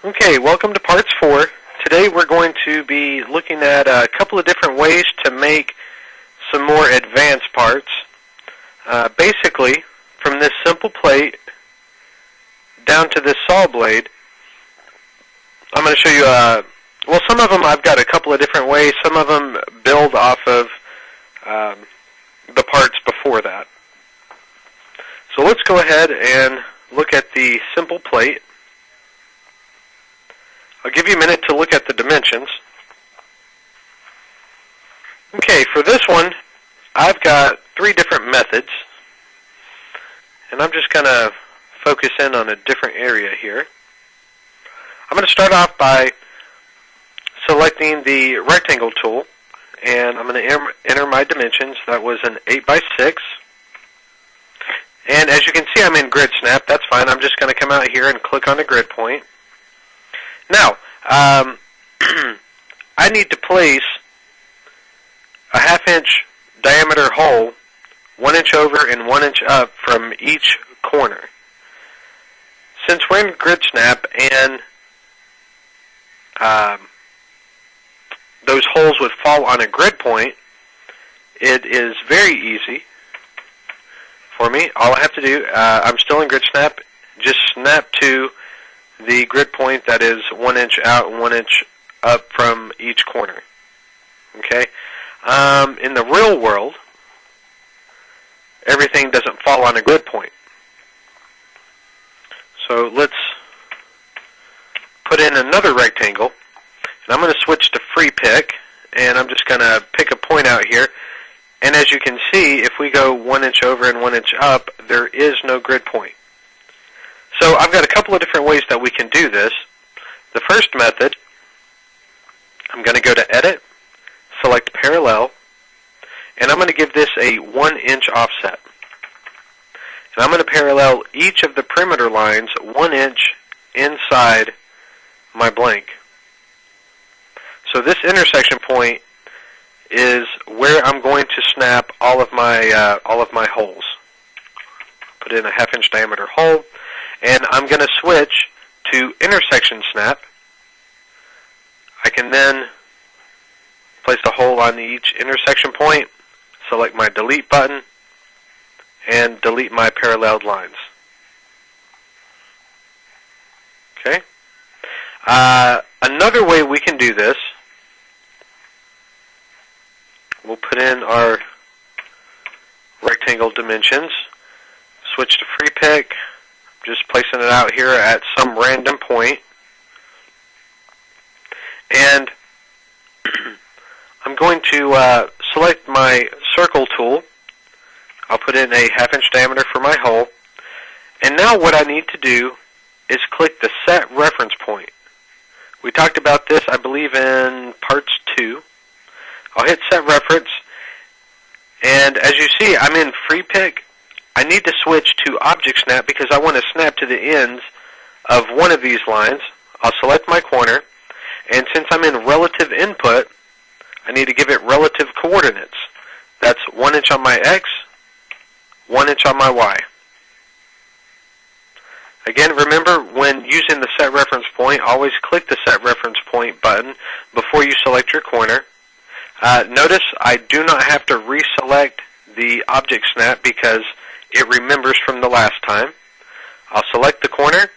Okay, welcome to Parts 4. Today we're going to be looking at a couple of different ways to make some more advanced parts. Basically, from this simple plate down to this saw blade, I'm going to show you, well, some of them I've got a couple of different ways. Some of them build off of the parts before that. So let's go ahead and look at the simple plate. I'll give you a minute to look at the dimensions. Okay, for this one, I've got 3 different methods, and I'm just going to focus in on a different area here. I'm going to start off by selecting the rectangle tool, and I'm going to enter my dimensions. That was an 8x6. And as you can see, I'm in grid snap. That's fine. I'm just going to come out here and click on the grid point. Now, I need to place a 1/2 inch diameter hole 1 inch over and 1 inch up from each corner. Since we're in grid snap and those holes would fall on a grid point, it is very easy for me. All I have to do, I'm still in grid snap, just snap to the grid point that is 1 inch out and 1 inch up from each corner. Okay? In the real world, everything doesn't fall on a grid point. So let's put in another rectangle. And I'm going to switch to free pick, and I'm just going to pick a point out here. And as you can see, if we go 1 inch over and 1 inch up, there is no grid point. So I've got a couple of different ways that we can do this. The first method, I'm going to go to Edit, select Parallel, and I'm going to give this a 1 inch offset. And I'm going to parallel each of the perimeter lines 1 inch inside my blank. So this intersection point is where I'm going to snap all of my holes. Put in a 1/2 inch diameter hole. And I'm going to switch to intersection snap. I can then place the hole on each intersection point, select my delete button, and delete my paralleled lines. Okay. Another way we can do this, we'll put in our rectangle dimensions, switch to free pick, just placing it out here at some random point. And I'm going to select my circle tool. I'll put in a 1/2 inch diameter for my hole. And now what I need to do is click the Set Reference Point. We talked about this, I believe, in Parts 2. I'll hit Set Reference. And as you see, I'm in free pick. I need to switch to Object Snap because I want to snap to the ends of one of these lines. I'll select my corner, and since I'm in relative input, I need to give it relative coordinates. That's 1 inch on my X, 1 inch on my Y. Again, remember, when using the Set Reference Point, always click the Set Reference Point button before you select your corner. Notice I do not have to reselect the Object Snap because it remembers from the last time. I'll select the corner,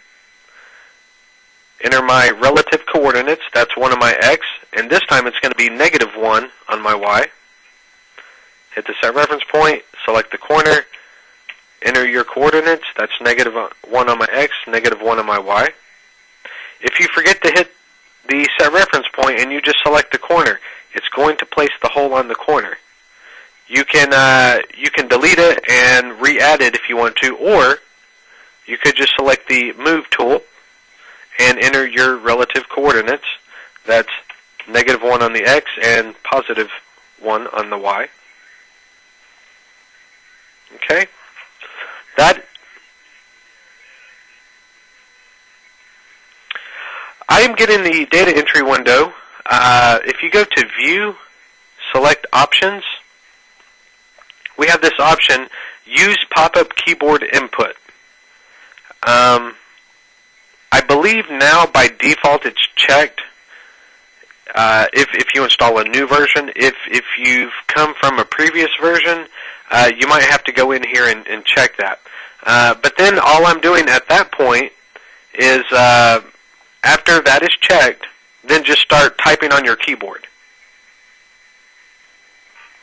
enter my relative coordinates, that's 1 on my X, and this time it's going to be -1 on my Y. Hit the Set Reference Point, select the corner, enter your coordinates, that's -1 on my X, -1 on my Y. If you forget to hit the Set Reference Point and you just select the corner, it's going to place the hole on the corner. You can delete it and re-add it if you want to, or you could just select the Move tool and enter your relative coordinates. That's -1 on the X and +1 on the Y. Okay? I am getting the data entry window. If you go to View, select Options, we have this option, Use Pop-up Keyboard Input. I believe now by default it's checked. If you install a new version, if you've come from a previous version, you might have to go in here and check that. But then all I'm doing at that point is, after that is checked, then just start typing on your keyboard.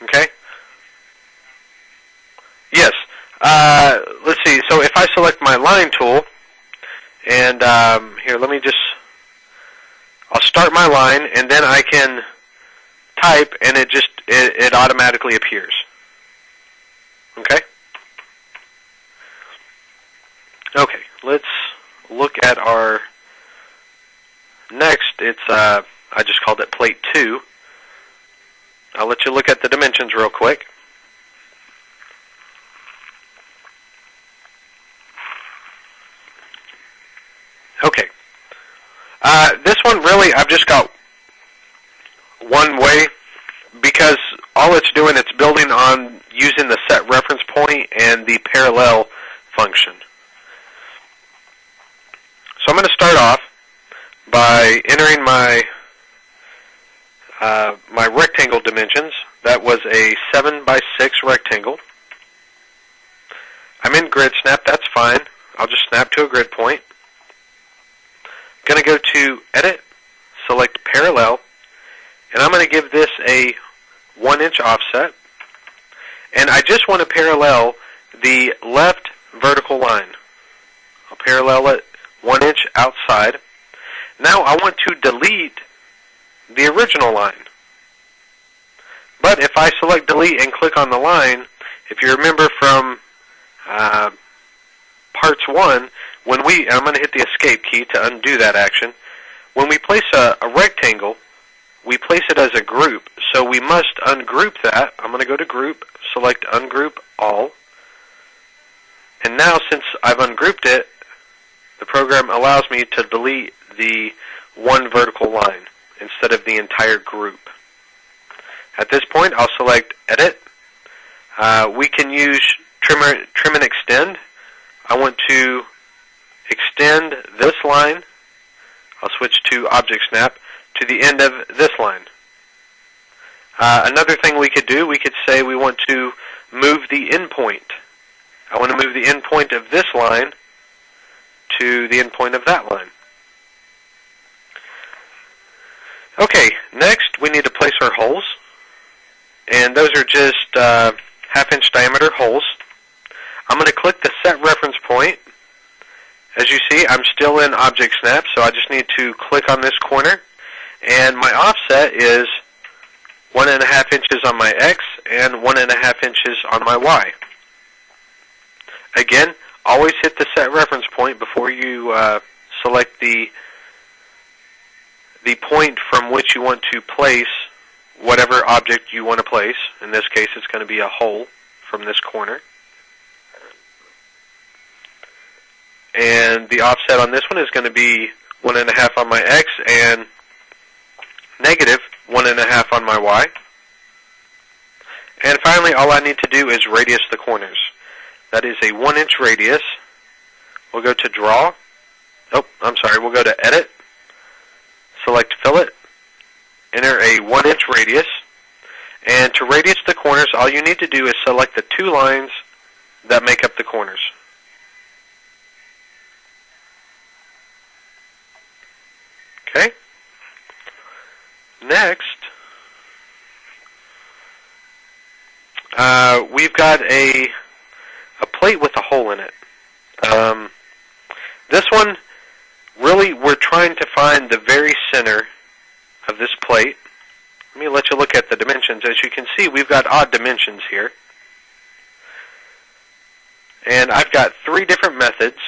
Okay? Yes. Let's see. So if I select my line tool, and here, let me just, I'll start my line, and then I can type, and it automatically appears. Okay? Okay, let's look at our next. It's, I just called it plate 2. I'll let you look at the dimensions real quick. Okay. This one really, I've just got one way, because all it's doing, it's building on using the set reference point and the parallel function. So I'm going to start off by entering my my rectangle dimensions. That was a 7 by 6 rectangle. I'm in grid snap, that's fine. I'll just snap to a grid point. I'm going to go to Edit, select Parallel, and I'm going to give this a 1-inch offset. And I just want to parallel the left vertical line. I'll parallel it 1 inch outside. Now I want to delete the original line. But if I select delete and click on the line, if you remember from parts 1, when I'm going to hit the escape key to undo that action. When we place a rectangle, we place it as a group, so we must ungroup that. I'm going to go to group, select ungroup all. And now since I've ungrouped it, the program allows me to delete the one vertical line instead of the entire group. At this point, I'll select Edit. We can use trim and extend. I want to extend this line. I'll switch to Object Snap to the end of this line. Another thing we could do, we could say we want to move the endpoint. I want to move the endpoint of this line to the endpoint of that line. Okay, next we need to place our holes. And those are just half-inch diameter holes. I'm going to click the Set Reference Point. As you see, I'm still in Object Snap, so I just need to click on this corner. And my offset is 1.5 inches on my X and 1.5 inches on my Y. Again, always hit the Set Reference Point before you select the point from which you want to place whatever object you want to place. In this case, it's going to be a hole from this corner. And the offset on this one is going to be 1.5 on my X and negative 1.5 on my Y. And finally, all I need to do is radius the corners. That is a 1-inch radius. We'll go to Draw. Oh, I'm sorry. We'll go to Edit. Select Fillet. Enter a 1-inch radius. And to radius the corners, all you need to do is select the two lines that make up the corners. Okay. Next, we've got a plate with a hole in it. This one, really, we're trying to find the very center of this plate. Let me let you look at the dimensions. As you can see, we've got odd dimensions here. And I've got 3 different methods.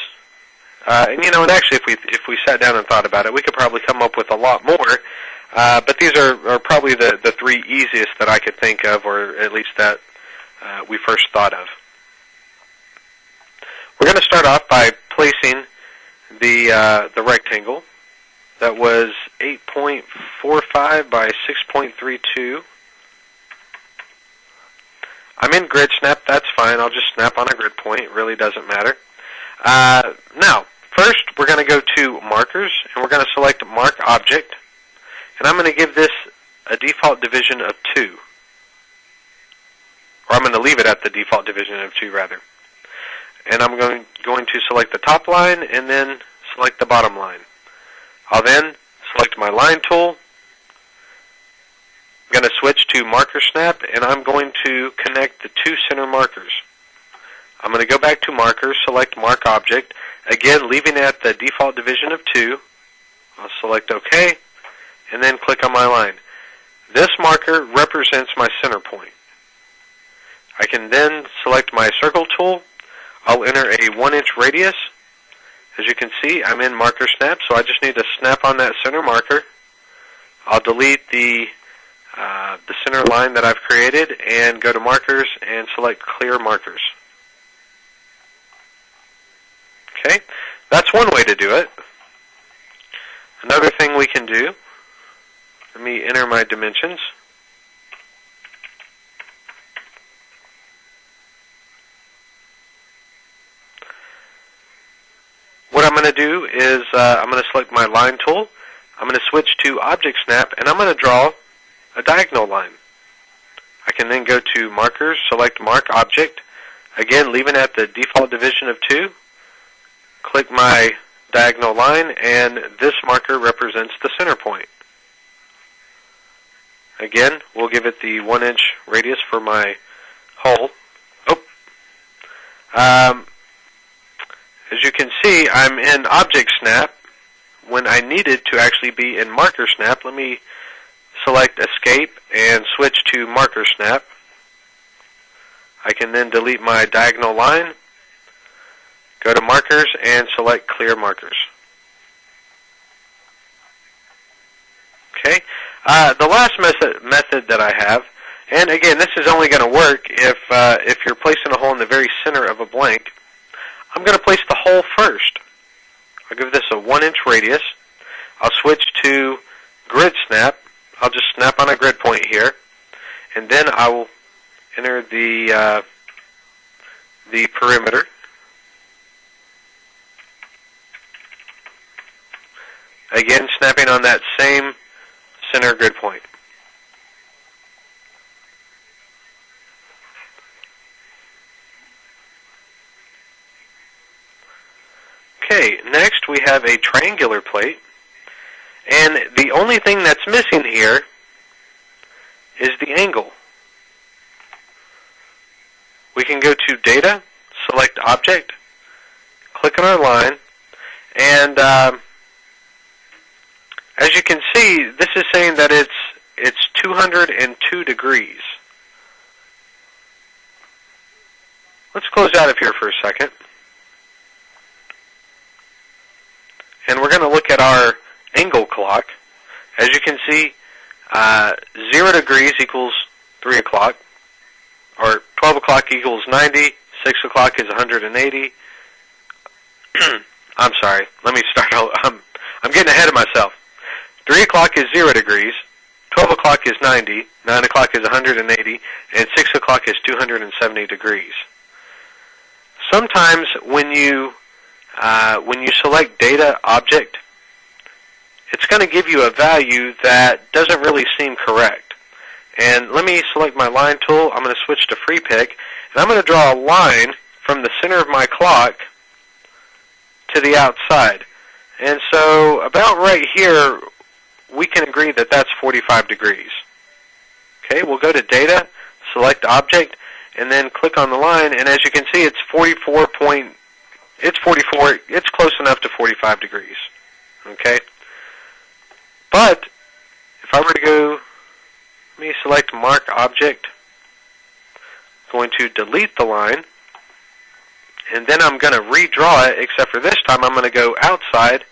And actually, if we sat down and thought about it, we could probably come up with a lot more. But these are probably the 3 easiest that I could think of, or at least that we first thought of. We're going to start off by placing the rectangle. That was 8.45 by 6.32. I'm in grid snap, that's fine. I'll just snap on a grid point. It really doesn't matter. Now, First, we're going to go to Markers, and we're going to select Mark Object, and I'm going to give this a default division of 2. Or I'm going to leave it at the default division of 2, rather. And I'm going to select the top line, and then select the bottom line. I'll then select my line tool. I'm going to switch to Marker Snap, and I'm going to connect the 2 center markers. I'm going to go back to Markers, select Mark Object, again leaving it at the default division of 2. I'll select OK, and then click on my line. This marker represents my center point. I can then select my circle tool. I'll enter a 1-inch radius. As you can see, I'm in Marker Snap, so I just need to snap on that center marker. I'll delete the center line that I've created and go to Markers and select Clear Markers. Okay, that's one way to do it. Another thing we can do, let me enter my dimensions. What I'm going to do is I'm going to select my line tool. I'm going to switch to Object Snap, and I'm going to draw a diagonal line. I can then go to Markers, select Mark Object, again leaving at the default division of 2. Click my diagonal line, and this marker represents the center point. Again, we'll give it the 1-inch radius for my hole. As you can see, I'm in Object Snap when I needed to actually be in Marker Snap. Let me select Escape and switch to Marker Snap. I can then delete my diagonal line, go to Markers, and select Clear Markers. Okay. The last method that I have, and again, this is only going to work if you're placing a hole in the very center of a blank. I'm going to place the hole first. I'll give this a 1-inch radius. I'll switch to Grid Snap. I'll just snap on a grid point here, and then I will enter the perimeter. Again, snapping on that same center grid point. Okay, next we have a triangular plate, and the only thing that's missing here is the angle. We can go to Data, select Object, click on our line, and as you can see, this is saying that it's 202 degrees. Let's close out of here for a second. And we're going to look at our angle clock. As you can see, 0 degrees equals 3 o'clock, or 12 o'clock equals 90, 6 o'clock is 180. I'm sorry, let me start. I'm getting ahead of myself. 3 o'clock is 0 degrees, 12 o'clock is 90, 9 o'clock is 180, and 6 o'clock is 270 degrees. Sometimes when you select Data Object, it's going to give you a value that doesn't really seem correct. And let me select my line tool. I'm going to switch to Free Pick, and I'm going to draw a line from the center of my clock to the outside. And so about right here, we can agree that that's 45 degrees. Okay, we'll go to Data, select Object, and then click on the line, and as you can see, it's 44. It's close enough to 45 degrees. Okay? But if I were to go, let me select Mark Object, I'm going to delete the line, and then I'm going to redraw it, except for this time I'm going to go outside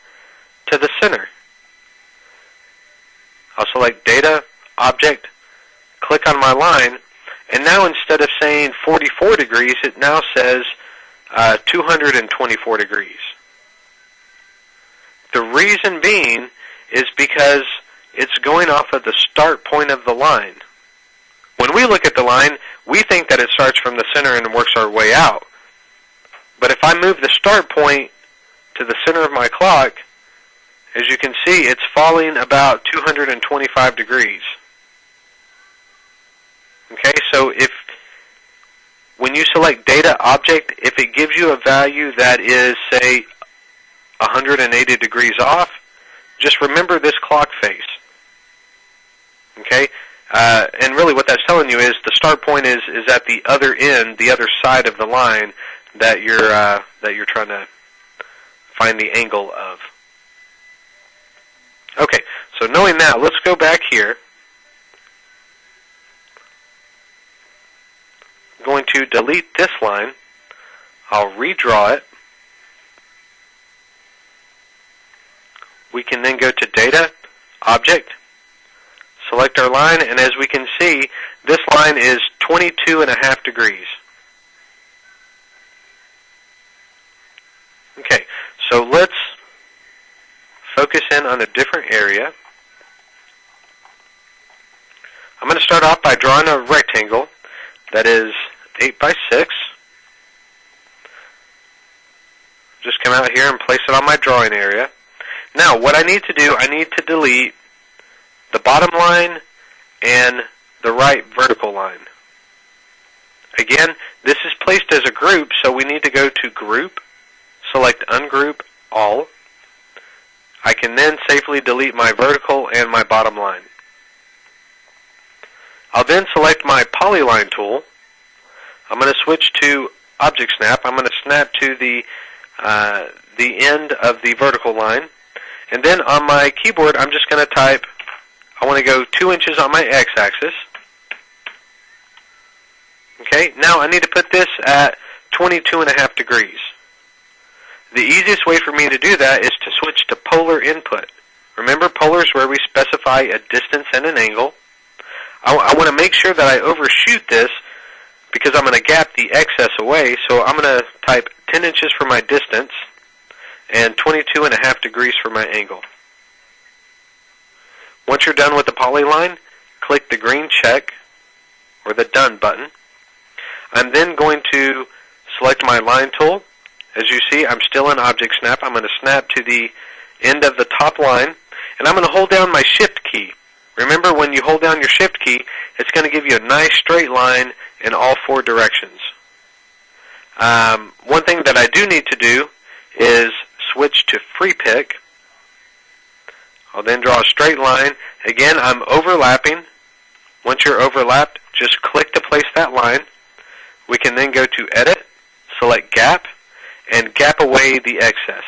to the center. I'll select Data, Object, click on my line, and now instead of saying 44 degrees, it now says 224 degrees. The reason being is because it's going off of the start point of the line. When we look at the line, we think that it starts from the center and works our way out. But if I move the start point to the center of my clock, as you can see, it's falling about 225 degrees. Okay, so when you select Data Object, if it gives you a value that is, say, 180 degrees off, just remember this clock face. Okay, and really what that's telling you is the start point is at the other end, the other side of the line that you're trying to find the angle of. Okay, so knowing that, let's go back here. I'm going to delete this line. I'll redraw it. We can then go to Data, Object, select our line, and as we can see, this line is 22.5 degrees. Okay, so let's focus in on a different area. I'm going to start off by drawing a rectangle that is 8 by 6. Just come out here and place it on my drawing area. Now, what I need to do, I need to delete the bottom line and the right vertical line. Again, this is placed as a group, so we need to go to Group, select Ungroup All. I can then safely delete my vertical and my bottom line. I'll then select my Polyline tool. I'm going to switch to Object Snap. I'm going to snap to the end of the vertical line. And then on my keyboard, I'm just going to type, I want to go 2 inches on my x-axis. Okay, now I need to put this at 22.5 degrees. The easiest way for me to do that is to switch to polar input. Remember, polar is where we specify a distance and an angle. I want to make sure that I overshoot this because I'm going to gap the excess away, so I'm going to type 10 inches for my distance and 22.5 degrees for my angle. Once you're done with the polyline, click the green check or the Done button. I'm then going to select my line tool. As you see, I'm still in Object Snap. I'm going to snap to the end of the top line, and I'm going to hold down my Shift key. Remember, when you hold down your Shift key, it's going to give you a nice straight line in all 4 directions. One thing that I do need to do is switch to Free Pick. I'll then draw a straight line. Again, I'm overlapping. Once you're overlapped, just click to place that line. We can then go to Edit, select Gap, and gap away the excess.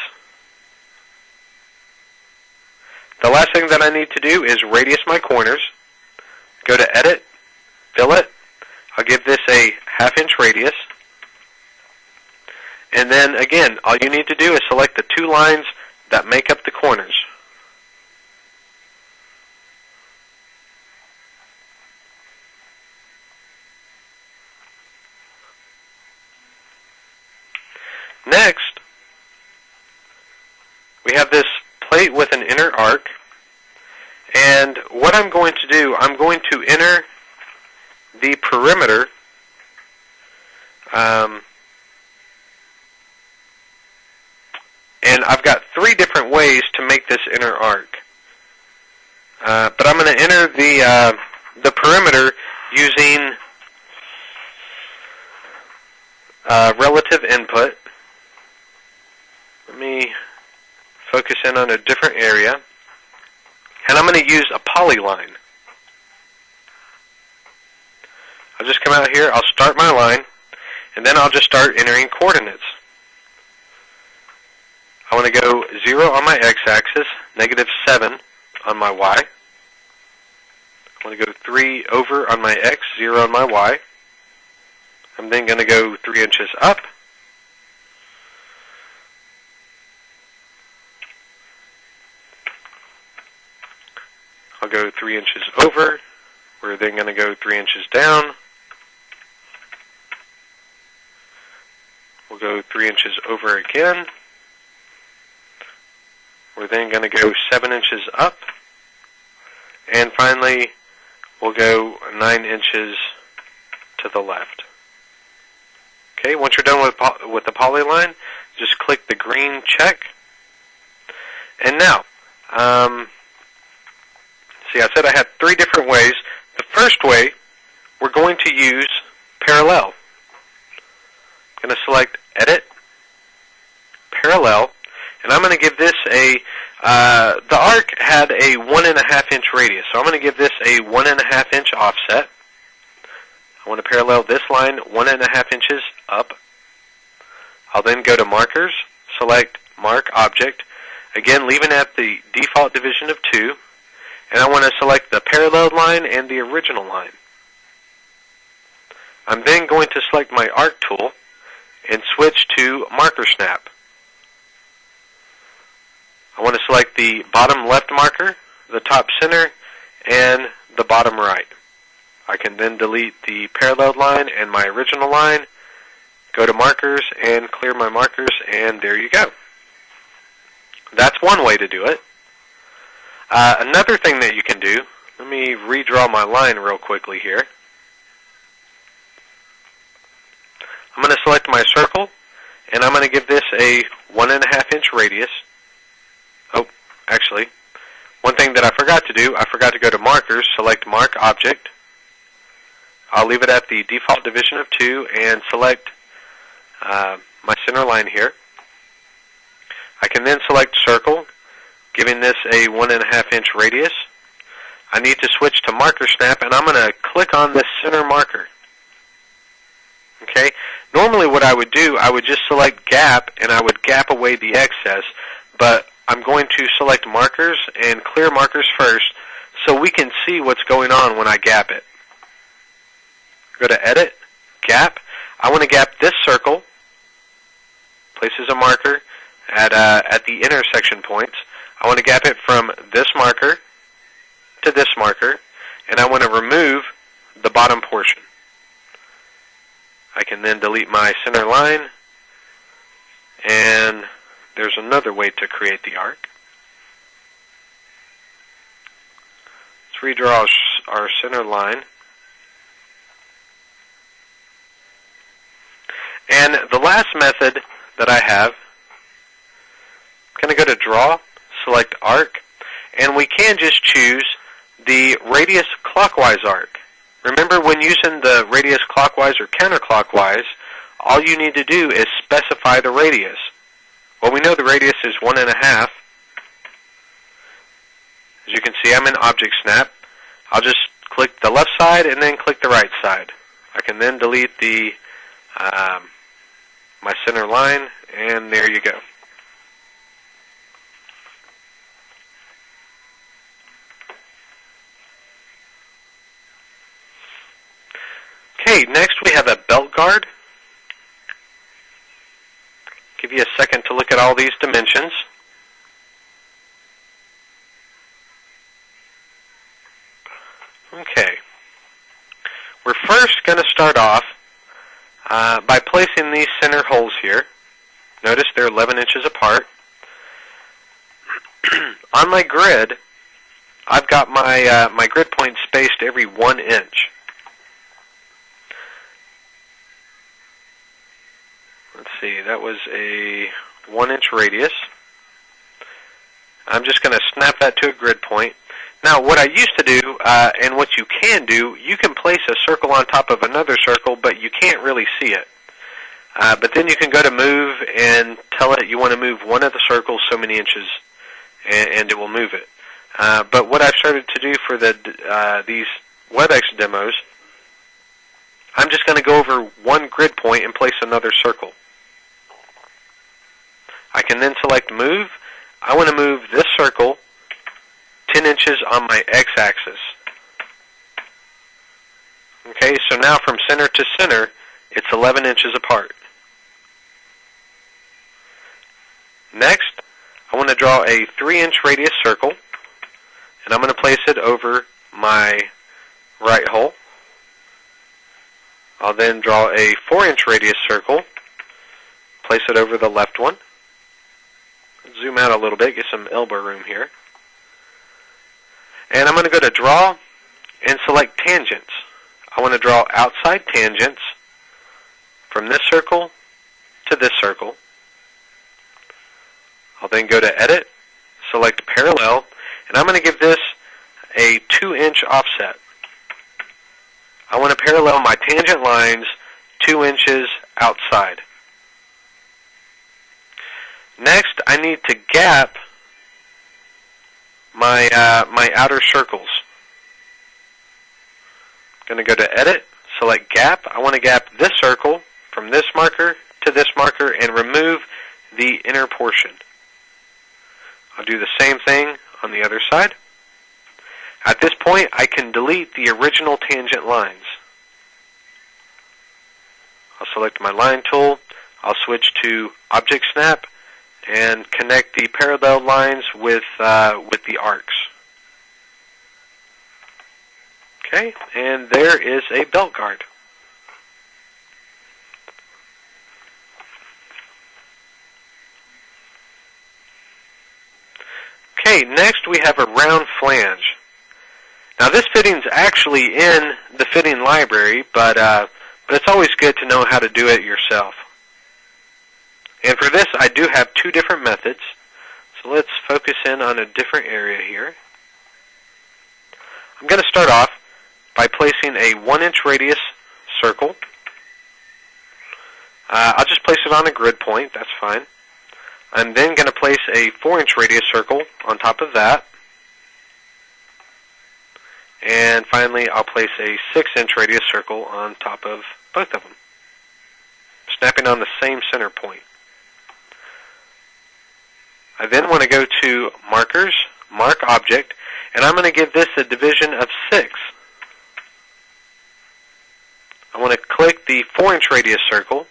The last thing that I need to do is radius my corners. Go to Edit, Fillet. I'll give this a 1/2 inch radius. And then again, all you need to do is select the 2 lines that make up the corners. Next, we have this plate with an inner arc, and what I'm going to do, I'm going to enter the perimeter and I've got 3 different ways to make this inner arc. But I'm going to enter the perimeter using relative input. Let me focus in on a different area. And I'm going to use a polyline. I'll just come out here, I'll start my line, and then I'll just start entering coordinates. I want to go 0 on my x-axis, -7 on my y. I want to go 3 over on my x, 0 on my y. I'm then going to go 3 inches up. I'll go 3 inches over. We're then going to go 3 inches down. We'll go 3 inches over again. We're then going to go 7 inches up. And finally, we'll go 9 inches to the left. Okay, once you're done with the polyline, just click the green check And now, see, I said I had 3 different ways. The first way, we're going to use parallel. I'm going to select Edit, Parallel, and I'm going to give this a, the arc had a 1.5 inch radius, so I'm going to give this a 1.5 inch offset. I want to parallel this line 1.5 inches up. I'll then go to Markers, select Mark Object, again leaving at the default division of 2, and I want to select the paralleled line and the original line. I'm then going to select my Arc tool and switch to Marker Snap. I want to select the bottom left marker, the top center, and the bottom right. I can then delete the paralleled line and my original line, go to Markers and clear my markers, and there you go. That's one way to do it. Another thing that you can do, let me redraw my line real quickly here. I'm going to select my circle, and I'm going to give this a 1.5 inch radius. Oh, actually, one thing that I forgot to do, I forgot to go to Markers, select Mark Object. I'll leave it at the default division of 2 and select my center line here. I can then select Circle, giving this a 1.5 inch radius. I need to switch to Marker Snap, and I'm going to click on this center marker. Okay. Normally what I would do, I would just select Gap, and I would gap away the excess, but I'm going to select Markers and clear markers first so we can see what's going on when I gap it. Go to Edit, Gap. I want to gap this circle, places a marker at the intersection points. I want to gap it from this marker to this marker, and I want to remove the bottom portion. I can then delete my center line, and there's another way to create the arc. Let's redraw our center line. And the last method that I have, I'm going to go to Draw, select Arc, and we can just choose the radius clockwise arc. Remember, when using the radius clockwise or counterclockwise, all you need to do is specify the radius. Well, we know the radius is 1.5. As you can see, I'm in Object Snap. I'll just click the left side and then click the right side. I can then delete the my center line, and there you go. Okay, next we have a belt guard. Give you a second to look at all these dimensions. Okay. We're first going to start off by placing these center holes here. Notice they're 11 inches apart. On my grid, I've got my grid point spaced every 1 inch. Let's see, that was a 1 inch radius. I'm just going to snap that to a grid point. Now, what I used to do, and what you can do, you can place a circle on top of another circle, but you can't really see it. But then you can go to Move and tell it you want to move one of the circles so many inches, and it will move it. But what I've started to do for these WebEx demos, I'm just going to go over one grid point and place another circle. I can then select Move. I want to move this circle 10 inches on my x-axis. Okay, so now from center to center, it's 11 inches apart. Next, I want to draw a 3-inch radius circle, and I'm going to place it over my right hole. I'll then draw a 4-inch radius circle, place it over the left one. Zoom out a little bit, get some elbow room here. And I'm going to go to Draw and select Tangents. I want to draw outside tangents from this circle to this circle. I'll then go to Edit, select parallel, and I'm going to give this a 2-inch offset. I want to parallel my tangent lines 2 inches outside. Next, I need to gap my outer circles. I'm going to go to Edit, select Gap. I want to gap this circle from this marker to this marker and remove the inner portion. I'll do the same thing on the other side. At this point, I can delete the original tangent lines. I'll select my line tool. I'll switch to Object Snap and connect the parallel lines with the arcs. Okay, and there is a belt guard. Okay, next we have a round flange. Now this fitting's actually in the fitting library, but it's always good to know how to do it yourself. And for this, I do have 2 different methods. So let's focus in on a different area here. I'm going to start off by placing a 1-inch radius circle. I'll just place it on a grid point, that's fine. I'm then going to place a 4-inch radius circle on top of that. And finally, I'll place a 6-inch radius circle on top of both of them, snapping on the same center point. I then want to go to Markers, Mark Object, and I'm going to give this a division of 6. I want to click the 4-inch radius circle.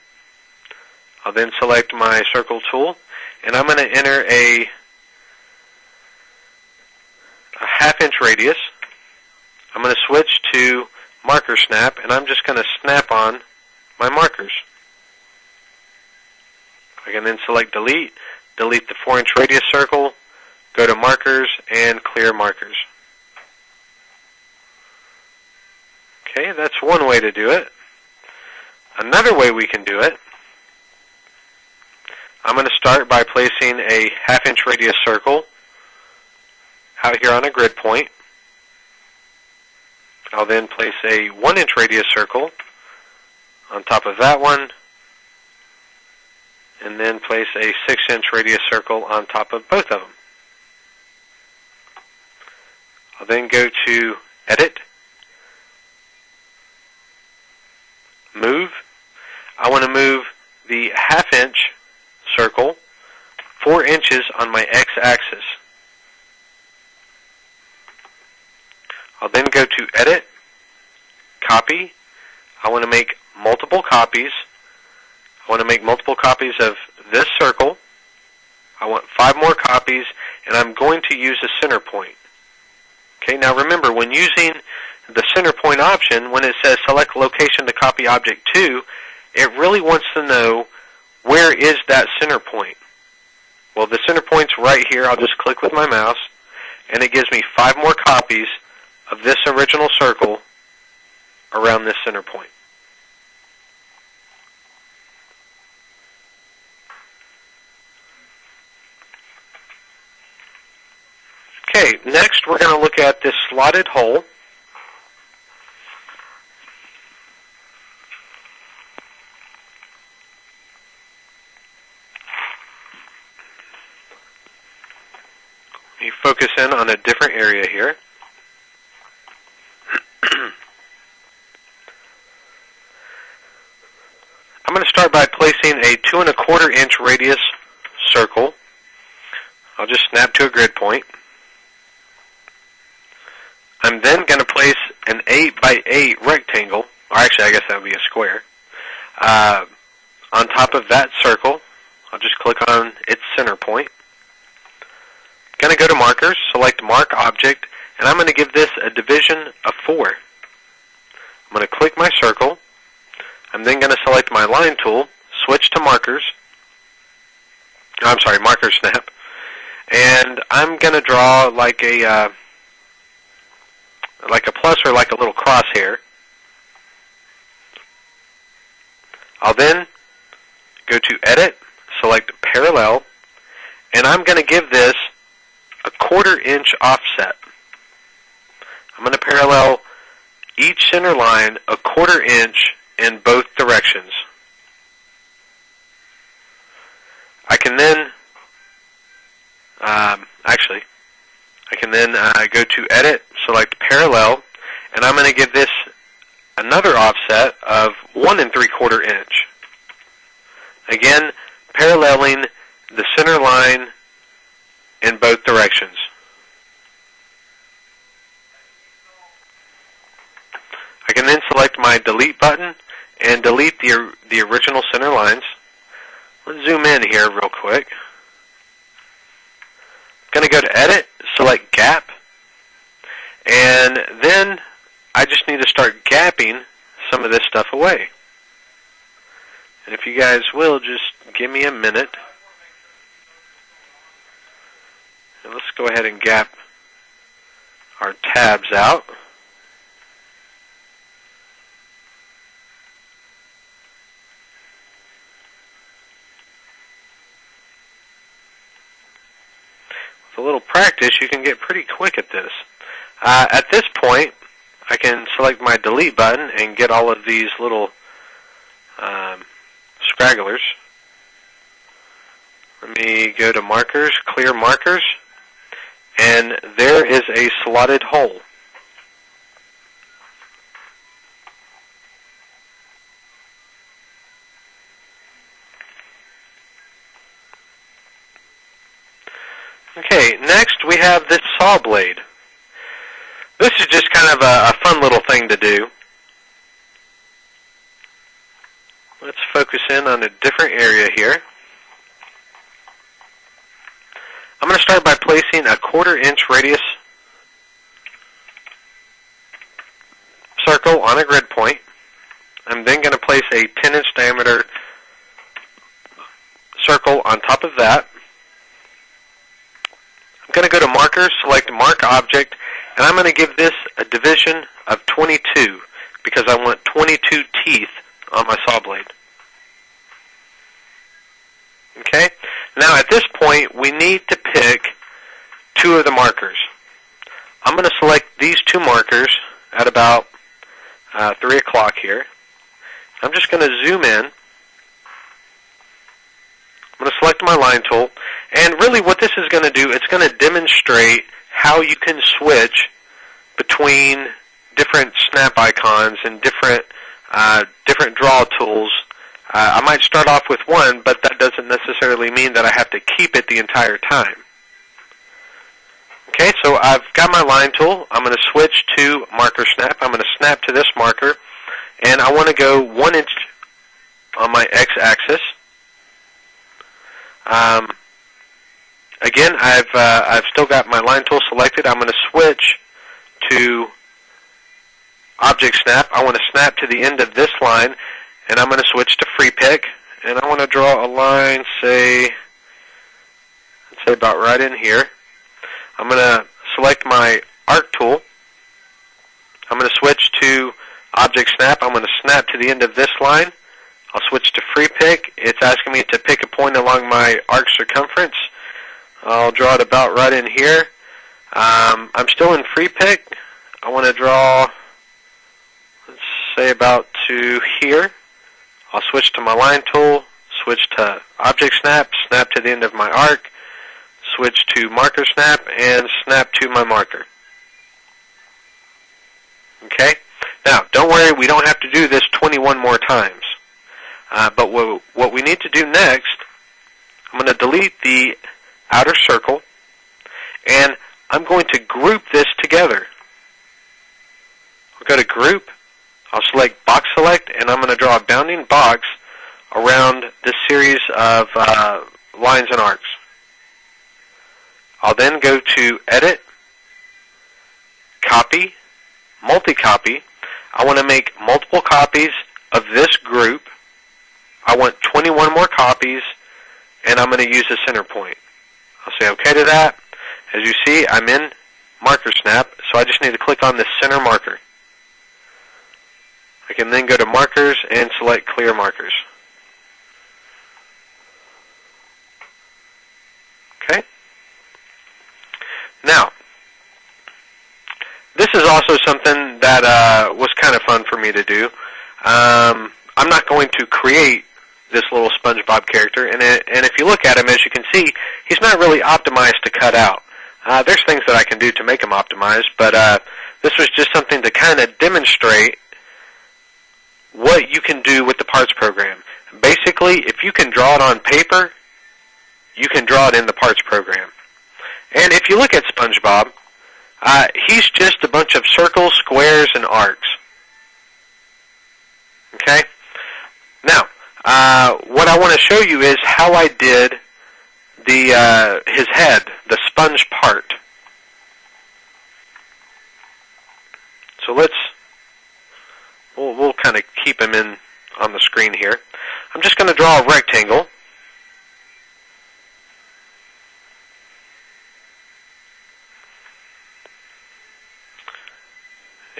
I'll then select my circle tool, and I'm going to enter a 1/2-inch radius. I'm going to switch to Marker Snap, and I'm just going to snap on my markers. I can then select Delete, delete the 4-inch radius circle, go to Markers, and clear markers. Okay, that's one way to do it. Another way we can do it, I'm going to start by placing a 1/2-inch radius circle out here on a grid point. I'll then place a 1-inch radius circle on top of that one, and then place a 6-inch radius circle on top of both of them. I'll then go to Edit, Move. I want to move the 1/2-inch circle 4 inches on my x-axis. I'll then go to Edit, Copy. I want to make multiple copies. I want to make multiple copies of this circle. I want 5 more copies, and I'm going to use a center point. Okay, now remember, when using the center point option, when it says select location to copy object to, it really wants to know where is that center point. Well, the center point's right here. I'll just click with my mouse, and it gives me 5 more copies of this original circle around this center point. Okay, next we're going to look at this slotted hole. Let me focus in on a different area here. I'm going to start by placing a 2 1/4 inch radius circle. I'll just snap to a grid point. I'm then going to place an 8 by 8 rectangle, or actually I guess that would be a square, on top of that circle. I'll just click on its center point. I'm going to go to Markers, select Mark Object, and I'm going to give this a division of 4. I'm going to click my circle. I'm then going to select my line tool, switch to Markers. Marker Snap, and I'm going to draw like a plus or like a little crosshair. I'll then go to Edit, select Parallel, and I'm going to give this a 1/4 inch offset. I'm going to parallel each center line a 1/4 inch in both directions. I can then go to Edit, select Parallel, and I'm going to give this another offset of 1 3/4 inch. Again, paralleling the center line in both directions. I can then select my Delete button and delete the original center lines. Let's zoom in here real quick. I'm going to go to Edit, select Gap, and then I just need to start gapping some of this stuff away. And if you guys will, just give me a minute. And let's go ahead and gap our tabs out. With a little practice, you can get pretty quick at this. At this point, I can select my Delete button and get all of these little scragglers. Let me go to Markers, Clear Markers, and there is a slotted hole. Okay, next we have this saw blade. This is just kind of a fun little thing to do. Let's focus in on a different area here. I'm going to start by placing a 1/4 inch radius circle on a grid point. I'm then going to place a 10 inch diameter circle on top of that. I'm going to go to Markers, select Mark Object, and I'm going to give this a division of 22 because I want 22 teeth on my saw blade. Okay? Now at this point, we need to pick 2 of the markers. I'm going to select these 2 markers at about 3 o'clock here. I'm just going to zoom in. I'm going to select my line tool, and really what this is going to do, it's going to demonstrate how you can switch between different snap icons and different draw tools. I might start off with one, but that doesn't necessarily mean that I have to keep it the entire time. Okay, so I've got my line tool. I'm going to switch to marker snap. I'm going to snap to this marker, and I want to go 1 inch on my x-axis. Again, I've still got my line tool selected. I'm going to switch to object snap. I want to snap to the end of this line, and I'm going to switch to free pick. And I want to draw a line, let's say about right in here. I'm going to select my arc tool. I'm going to switch to object snap. I'm going to snap to the end of this line. I'll switch to free pick. It's asking me to pick a point along my arc circumference. I'll draw it about right in here. I'm still in free pick. I want to draw, let's say about to here. I'll switch to my line tool, switch to object snap, snap to the end of my arc, switch to marker snap, and snap to my marker. Okay? Now, don't worry, we don't have to do this 21 more times. But what we need to do next, I'm going to delete the outer circle, and I'm going to group this together. I'll go to Group, I'll select Box Select, and I'm going to draw a bounding box around this series of lines and arcs. I'll then go to Edit, Copy, Multi-Copy. I want to make multiple copies of this group. I want 21 more copies, and I'm going to use a center point. I'll say OK to that. As you see, I'm in marker snap, so I just need to click on the center marker. I can then go to Markers and select Clear Markers. Okay. Now, this is also something that was kind of fun for me to do. I'm not going to create this little SpongeBob character, and if you look at him, as you can see, he's not really optimized to cut out. There's things that I can do to make him optimized, but this was just something to kind of demonstrate what you can do with the parts program. Basically, if you can draw it on paper, you can draw it in the parts program. And if you look at SpongeBob, he's just a bunch of circles, squares, and arcs. Okay? Now, what I want to show you is how I did his head, the sponge part. So we'll kind of keep him in on the screen here. I'm just going to draw a rectangle.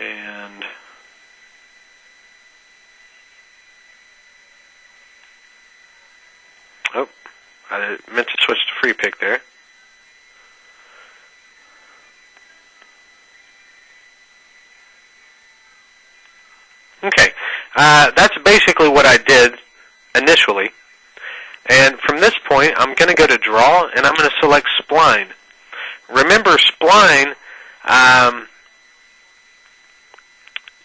And oh, I meant to switch to free pick there. Okay, that's basically what I did initially. And from this point, I'm going to go to Draw, and I'm going to select Spline. Remember, Spline,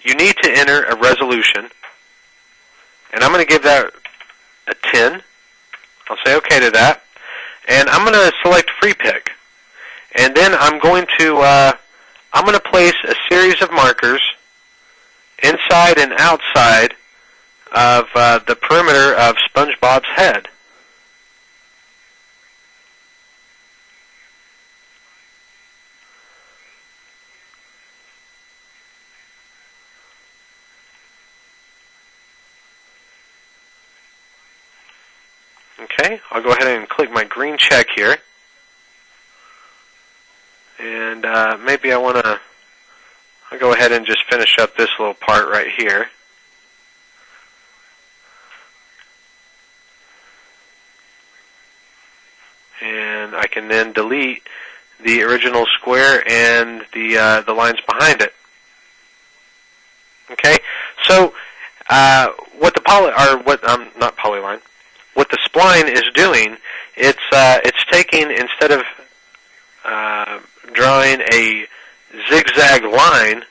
you need to enter a resolution, and I'm going to give that a 10. I'll say OK to that, and I'm going to select Free Pick. And then I'm going to place a series of markers inside and outside of the perimeter of SpongeBob's head. Okay, I'll go ahead and click my green check here. And maybe I'll go ahead and just finish up this little part right here. And I can then delete the original square and the lines behind it. Okay, so what the spline is doing, it's taking, instead of drawing a zigzag line,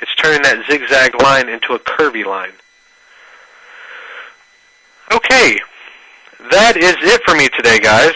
it's turning that zigzag line into a curvy line. Okay, that is it for me today, guys.